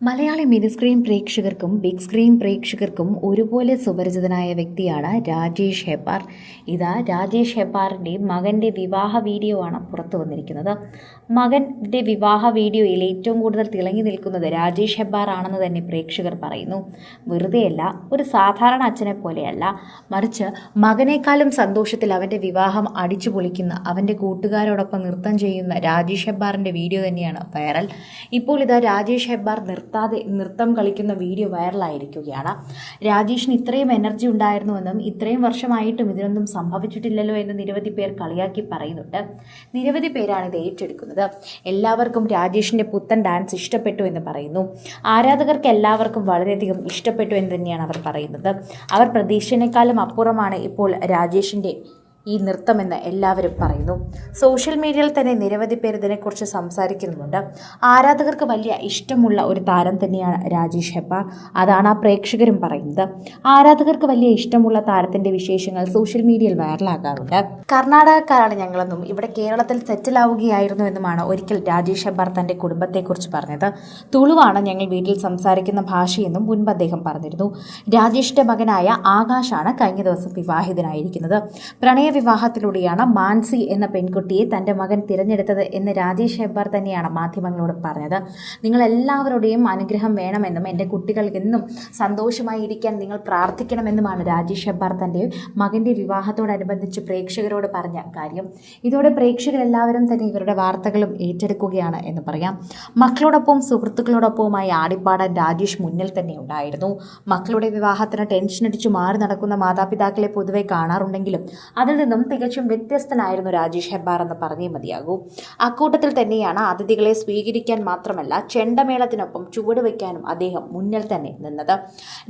Malayali mini screen പ്രേക്ഷകർക്കും big screen പ്രേക്ഷകർക്കും ഒരുപോലെ സുപരിചിതനായ വ്യക്തിയാണ് രാജേഷ് ഹെബ്ബാർ. ഇതാ രാജേഷ് ഹെബ്ബാറിൻ്റെ മകൻ്റെ വിവാഹ വീഡിയോ ആണ് പുറത്തു വന്നിരിക്കുന്നത്. മകൻ്റെ വിവാഹ വീഡിയോയിൽ ഏറ്റവും കൂടുതൽ തിളങ്ങി നിൽക്കുന്നത് രാജേഷ് ഹെബ്ബാർ ആണെന്ന് തന്നെ പ്രേക്ഷകർ പറയുന്നു. വെറുതെയല്ല, ഒരു സാധാരണ അച്ഛനെ പോലെയല്ല, മറിച്ച് മകനേക്കാളും സന്തോഷത്തിൽ അവൻ്റെ വിവാഹം അടിച്ചു പൊളിക്കുന്ന, അവൻ്റെ കൂട്ടുകാരോടൊപ്പം നൃത്തം ചെയ്യുന്ന രാജേഷ് ഹെബ്ബാറിൻ്റെ വീഡിയോ തന്നെയാണ് വൈറൽ. ഇപ്പോൾ ഇതാ രാജേഷ് ഹെബ്ബാർ നൃത്തം കളിക്കുന്ന വീഡിയോ വൈറലായിരിക്കുകയാണ്. രാജേഷിന് ഇത്രയും എനർജി ഉണ്ടായിരുന്നുവെന്നും ഇത്രയും വർഷമായിട്ടും ഇതിനൊന്നും സംഭവിച്ചിട്ടില്ലല്ലോ എന്ന് നിരവധി പേർ കളിയാക്കി പറയുന്നുണ്ട്. നിരവധി പേരാണ് ഇത് ഏറ്റെടുക്കുന്നത്. എല്ലാവർക്കും രാജേഷിൻ്റെ പുത്തൻ ഡാൻസ് ഇഷ്ടപ്പെട്ടു എന്ന് പറയുന്നു. ആരാധകർക്ക് എല്ലാവർക്കും വളരെയധികം ഇഷ്ടപ്പെട്ടു എന്ന് തന്നെയാണ് അവർ പറയുന്നത്. അവർ പ്രതീക്ഷനേക്കാളും അപ്പുറമാണ് ഇപ്പോൾ രാജേഷിൻ്റെ ഈ നൃത്തമെന്ന് എല്ലാവരും പറയുന്നു. സോഷ്യൽ മീഡിയയിൽ തന്നെ നിരവധി പേർ ഇതിനെക്കുറിച്ച് സംസാരിക്കുന്നുമുണ്ട്. ആരാധകർക്ക് വലിയ ഇഷ്ടമുള്ള ഒരു താരം തന്നെയാണ് രാജേഷ് ഹെബ്ബാർ. അതാണ് ആ പ്രേക്ഷകരും പറയുന്നത്. ആരാധകർക്ക് വലിയ ഇഷ്ടമുള്ള താരത്തിൻ്റെ വിശേഷങ്ങൾ സോഷ്യൽ മീഡിയയിൽ വൈറലാകാറുണ്ട്. കർണാടകക്കാരാണ് ഞങ്ങളെന്നും ഇവിടെ കേരളത്തിൽ സെറ്റിലാവുകയായിരുന്നു എന്നുമാണ് ഒരിക്കൽ രാജേഷ് ഹെബ്ബാർ തൻ്റെ കുടുംബത്തെക്കുറിച്ച് പറഞ്ഞത്. തുളുവാണ് ഞങ്ങൾ വീട്ടിൽ സംസാരിക്കുന്ന ഭാഷയെന്നും മുൻപ് അദ്ദേഹം പറഞ്ഞിരുന്നു. രാജേഷിൻ്റെ മകനായ ആകാശാണ് കഴിഞ്ഞ ദിവസം വിവാഹിതനായിരിക്കുന്നത്. വിവാഹത്തിലൂടെയാണ് മാൻസി എന്ന പെൺകുട്ടിയെ തൻ്റെ മകൻ തിരഞ്ഞെടുത്തത് എന്ന് രാജേഷ് ഹെബ്ബാർ തന്നെയാണ് മാധ്യമങ്ങളോട് പറഞ്ഞത്. നിങ്ങൾ എല്ലാവരുടെയും അനുഗ്രഹം വേണമെന്നും എൻ്റെ കുട്ടികൾ എന്നും സന്തോഷമായി ഇരിക്കാൻ നിങ്ങൾ പ്രാർത്ഥിക്കണമെന്നുമാണ് രാജേഷ് ഹെബ്ബാർ തൻ്റെ മകൻ്റെ വിവാഹത്തോടനുബന്ധിച്ച് പ്രേക്ഷകരോട് പറഞ്ഞ കാര്യം. ഇതോടെ പ്രേക്ഷകരെല്ലാവരും തന്നെ ഇവരുടെ വാർത്തകളും ഏറ്റെടുക്കുകയാണ് എന്ന് പറയാം. മക്കളോടൊപ്പം സുഹൃത്തുക്കളോടൊപ്പവുമായി ആടിപ്പാടാൻ രാജേഷ് മുന്നിൽ തന്നെ ഉണ്ടായിരുന്നു. മക്കളുടെ വിവാഹത്തിന് ടെൻഷനടിച്ചു മാറി നടക്കുന്ന മാതാപിതാക്കളെ പൊതുവെ കാണാറുണ്ടെങ്കിലും അതിൽ നിന്നും തികച്ചും വ്യത്യസ്തനായിരുന്നു രാജേഷ് ഹെബ്ബാർ എന്ന് പറഞ്ഞേ മതിയാകൂ. അക്കൂട്ടത്തിൽ തന്നെയാണ് അതിഥികളെ സ്വീകരിക്കാൻ മാത്രമല്ല ചെണ്ടമേളത്തിനൊപ്പം ചുവട് വയ്ക്കാനും അദ്ദേഹം മുന്നിൽ തന്നെ നിന്നത്.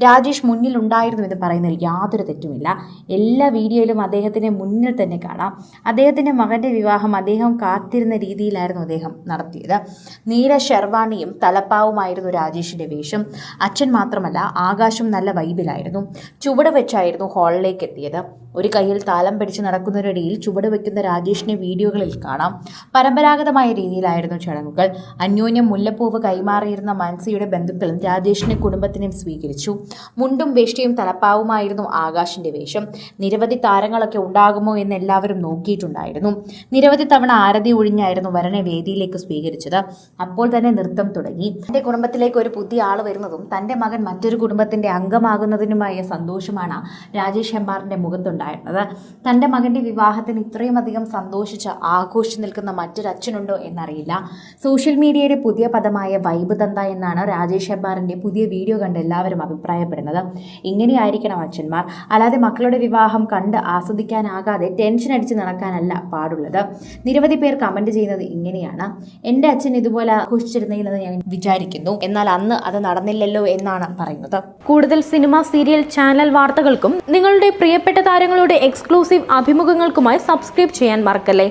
രാജേഷ് മുന്നിൽ ഉണ്ടായിരുന്നു എന്ന് പറയുന്നതിൽ യാതൊരു തെറ്റുമില്ല. എല്ലാ വീഡിയോയിലും അദ്ദേഹത്തിനെ മുന്നിൽ തന്നെ കാണാം. അദ്ദേഹത്തിൻ്റെ മകൻ്റെ വിവാഹം അദ്ദേഹം കാത്തിരുന്ന രീതിയിലായിരുന്നു അദ്ദേഹം നടത്തിയത്. നീല ഷെർവാണിയും തലപ്പാവുമായിരുന്നു രാജേഷിൻ്റെ വേഷം. അച്ഛൻ മാത്രമല്ല, ആകാശം നല്ല വൈബിലായിരുന്നു. ചുവട് വെച്ചായിരുന്നു ഹാളിലേക്ക് എത്തിയത്. ഒരു കയ്യിൽ താലം പിടിച്ച് നടക്കുന്നതിനിടയിൽ ചുവട് വയ്ക്കുന്ന രാജേഷിനെ വീഡിയോകളിൽ കാണാം. പരമ്പരാഗതമായ രീതിയിലായിരുന്നു ചടങ്ങുകൾ. അന്യോന്യം മുല്ലപ്പൂവ് കൈമാറിയിരുന്ന മാൻസിയുടെ ബന്ധുക്കളും രാജേഷിനെ കുടുംബത്തിനെയും സ്വീകരിച്ചു. മുണ്ടും വേഷ്ടിയും തലപ്പാവുമായിരുന്നു ആകാശിന്റെ വേഷം. നിരവധി താരങ്ങളൊക്കെ ഉണ്ടാകുമോ എന്ന് എല്ലാവരും നോക്കിയിട്ടുണ്ടായിരുന്നു. നിരവധി തവണ ആരതി ഒഴിഞ്ഞായിരുന്നു വരനെ വേദിയിലേക്ക് സ്വീകരിച്ചത്. അപ്പോൾ തന്നെ നൃത്തം തുടങ്ങി. തന്റെ കുടുംബത്തിലേക്ക് ഒരു പുതിയ ആൾ വരുന്നതും തന്റെ മകൻ മറ്റൊരു കുടുംബത്തിന്റെ അംഗമാകുന്നതിനുമായ സന്തോഷമാണ് രാജേഷ് ഹെബ്ബാറിന്റെ മുഖത്തുണ്ടായിരുന്നത്. തൻ്റെ മകൻ്റെ വിവാഹത്തിന് ഇത്രയും അധികം സന്തോഷിച്ച് ആഘോഷിച്ച് നിൽക്കുന്ന മറ്റൊരു അച്ഛനുണ്ടോ എന്നറിയില്ല. സോഷ്യൽ മീഡിയയുടെ പുതിയ പദമായ വൈബ് തന്ത എന്നാണ് രാജേഷ് ഹെബ്ബാറിൻ്റെ പുതിയ വീഡിയോ കണ്ട് എല്ലാവരും അഭിപ്രായപ്പെടുന്നത്. ഇങ്ങനെയായിരിക്കണം അച്ഛന്മാർ, അല്ലാതെ മക്കളുടെ വിവാഹം കണ്ട് ആസ്വദിക്കാനാകാതെ ടെൻഷൻ അടിച്ച് നടക്കാനല്ല പാടുള്ളത്. നിരവധി പേർ കമൻറ്റ് ചെയ്യുന്നത് ഇങ്ങനെയാണ്: എൻ്റെ അച്ഛൻ ഇതുപോലെ ആഘോഷിച്ചിരുന്നെന്ന് ഞാൻ വിചാരിക്കുന്നു, എന്നാൽ അന്ന് അത് നടന്നില്ലല്ലോ എന്നാണ് പറയുന്നത്. കൂടുതൽ സിനിമ, സീരിയൽ, ചാനൽ വാർത്തകൾക്കും നിങ്ങളുടെ പ്രിയപ്പെട്ട താരങ്ങളുടെ എക്സ്ക്ലൂസീവ് അഭിമുഖങ്ങൾക്കുമായി സബ്സ്ക്രൈബ് ചെയ്യാൻ മറക്കല്ലേ.